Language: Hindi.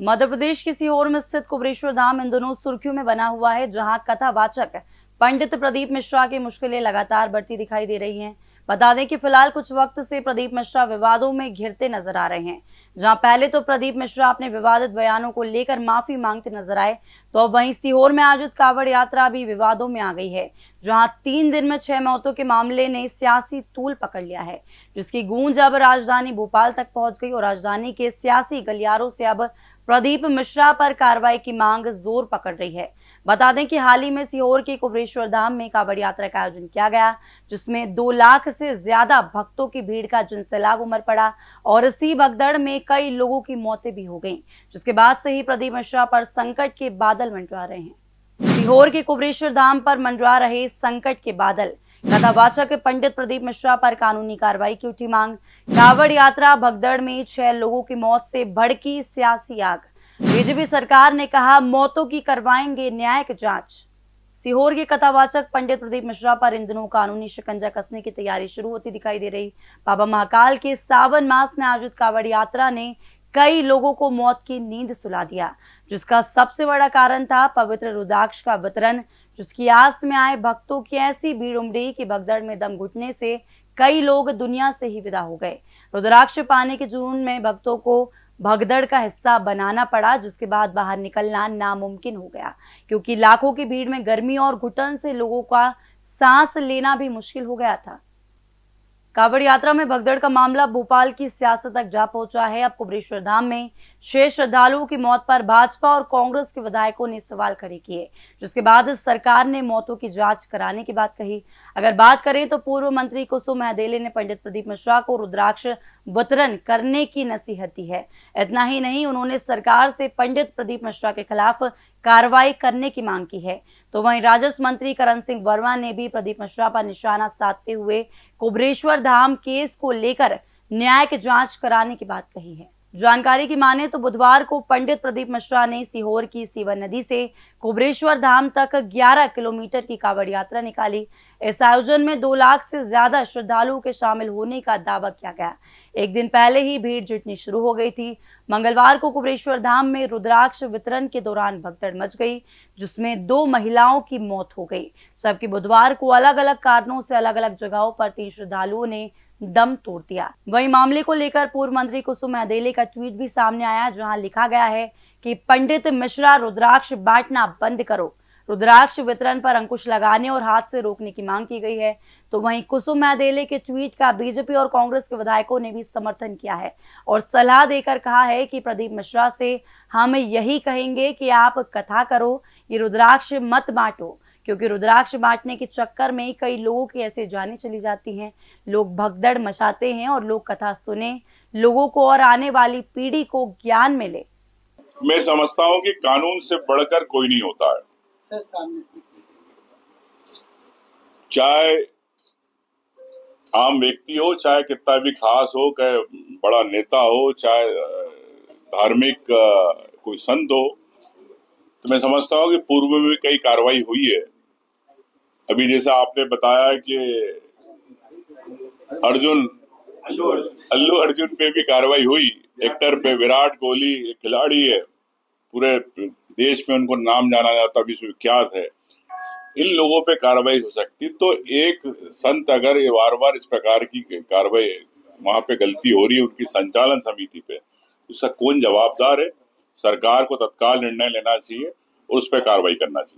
मध्य प्रदेश के सीहोर में स्थित कुबरेश्वर धाम इन दिनों सुर्खियों में बना हुआ है, जहां कथावाचक पंडित प्रदीप मिश्रा की मुश्किलें लगातार बढ़ती दिखाई दे रही हैं। बता दें कि फिलहाल कुछ वक्त से प्रदीप मिश्रा विवादों में घिरते नजर आ रहे हैं। जहां पहले तो प्रदीप मिश्रा अपने विवादित बयानों को लेकर माफी मांगते नजर आए, तो वहीं सीहोर में आयोजित कांवड़ यात्रा भी विवादों में आ गई है, जहां 3 दिन में 6 मौतों के मामले ने सियासी तूल पकड़ लिया है, जिसकी गूंज अब राजधानी भोपाल तक पहुंच गई और राजधानी के सियासी गलियारों से अब प्रदीप मिश्रा पर कार्रवाई की मांग जोर पकड़ रही है। बता दें कि हाल ही में सीहोर के कुबरेश्वर धाम में कांवड़ यात्रा का आयोजन किया गया, जिसमें 2 लाख से ज्यादा भक्तों की भीड़ का जनसैलाब उमड़ पड़ा और इसी भगदड़ में कई लोगों की मौतें भी हो गईं, जिसके बाद से ही प्रदीप मिश्रा पर संकट के बादल मंडरा रहे हैं। सीहोर के कुबरेश्वर धाम पर मंडरा रहे संकट के बादल। कथावाचक पंडित प्रदीप मिश्रा पर कानूनी कार्रवाई की उठी मांग। कांवड़ यात्रा भगदड़ में 6 लोगों की मौत से भड़की सियासी आग। बीजेपी सरकार ने कहा मौतों की करवाएंगे न्यायिक जांच। सीहोर के कथावाचक पंडित प्रदीप मिश्रा पर इन दिनों कानूनी शिकंजा कसने की तैयारी शुरू होती दिखाई दे रही। बाबा महाकाल के सावन मास में आयोजित कांवड़ यात्रा ने कई लोगों को मौत की नींद सुला दिया, जिसका सबसे बड़ा कारण था पवित्र रुद्राक्ष का वितरण, जिसकी आस में आए भक्तों की ऐसी भीड़ उमड़ी कि भगदड़ में दम घुटने से कई लोग दुनिया से ही विदा हो गए। रुद्राक्ष पाने के जुनून में भक्तों को भगदड़ का हिस्सा बनाना पड़ा, जिसके बाद बाहर निकलना नामुमकिन हो गया, क्योंकि लाखों की भीड़ में गर्मी और घुटन से लोगों का सांस लेना भी मुश्किल हो गया था। कांवड़ यात्रा में भगदड़ का मामला भोपाल की सियासत तक जा पहुंचा है। अब कुबरेश्वर धाम में 6 श्रद्धालुओं की मौत पर भाजपा और कांग्रेस के विधायकों ने सवाल खड़े किए, जिसके बाद सरकार ने मौतों की जांच कराने की बात कही। अगर बात करें तो पूर्व मंत्री कुसुम महदेले ने पंडित प्रदीप मिश्रा को रुद्राक्ष वितरण करने की नसीहत दी है। इतना ही नहीं, उन्होंने सरकार से पंडित प्रदीप मिश्रा के खिलाफ कार्रवाई करने की मांग की है। तो वहीं राजस्व मंत्री करण सिंह वर्मा ने भी प्रदीप मिश्रा पर निशाना साधते हुए कुबरेश्वर धाम केस को लेकर न्यायिक जांच कराने की बात कही है। जानकारी की माने तो बुधवार को पंडित प्रदीप मिश्रा ने सीहोर की सीवन नदी से कुबरेश्वर धाम तक 11 किलोमीटर की कांवड़ यात्रा निकाली। इस आयोजन में 2 लाख से ज्यादा श्रद्धालुओं के शामिल होने का दावा किया गया। एक दिन पहले ही भीड़ जुटनी शुरू हो गई थी। मंगलवार को कुबरेश्वर धाम में रुद्राक्ष वितरण के दौरान भगदड़ मच गई, जिसमें 2 महिलाओं की मौत हो गई, जबकि बुधवार को अलग अलग कारणों से अलग अलग जगहों पर 3 श्रद्धालुओं ने दम तोड़ दिया। वहीं मामले को लेकर पूर्व मंत्री कुसुम महदेले का ट्वीट भी सामने आया, जहां लिखा गया है कि पंडित मिश्रा रुद्राक्ष बांटना बंद करो, रुद्राक्ष वितरण पर अंकुश लगाने और हाथ से रोकने की मांग की गई है। तो वहीं कुसुम महदेले के ट्वीट का बीजेपी और कांग्रेस के विधायकों ने भी समर्थन किया है और सलाह देकर कहा है कि प्रदीप मिश्रा से हम यही कहेंगे कि आप कथा करो, ये रुद्राक्ष मत बांटो, क्योंकि रुद्राक्ष बांटने के चक्कर में कई लोगों की ऐसे जानें चली जाती हैं। लोग भगदड़ मचाते हैं और लोग कथा सुने, लोगों को और आने वाली पीढ़ी को ज्ञान मिले। मैं समझता हूं कि कानून से बढ़कर कोई नहीं होता है। चाहे आम व्यक्ति हो, चाहे कितना भी खास हो, चाहे बड़ा नेता हो, चाहे धार्मिक कोई संत हो, तो मैं समझता हूँ कि पूर्व में भी कई कार्रवाई हुई है। अभी जैसा आपने बताया कि अल्लू अर्जुन पे भी कार्रवाई हुई, एक्टर पे, विराट कोहली एक खिलाड़ी है, पूरे देश में उनको नाम जाना जाता, विश्वविख्यात है। इन लोगों पे कार्रवाई हो सकती, तो एक संत अगर ये बार इस प्रकार की कार्रवाई, वहां पे गलती हो रही है उनकी संचालन समिति पे, उसका कौन जवाबदार है? सरकार को तत्काल निर्णय लेना चाहिए और उस पर कार्रवाई करना चाहिए।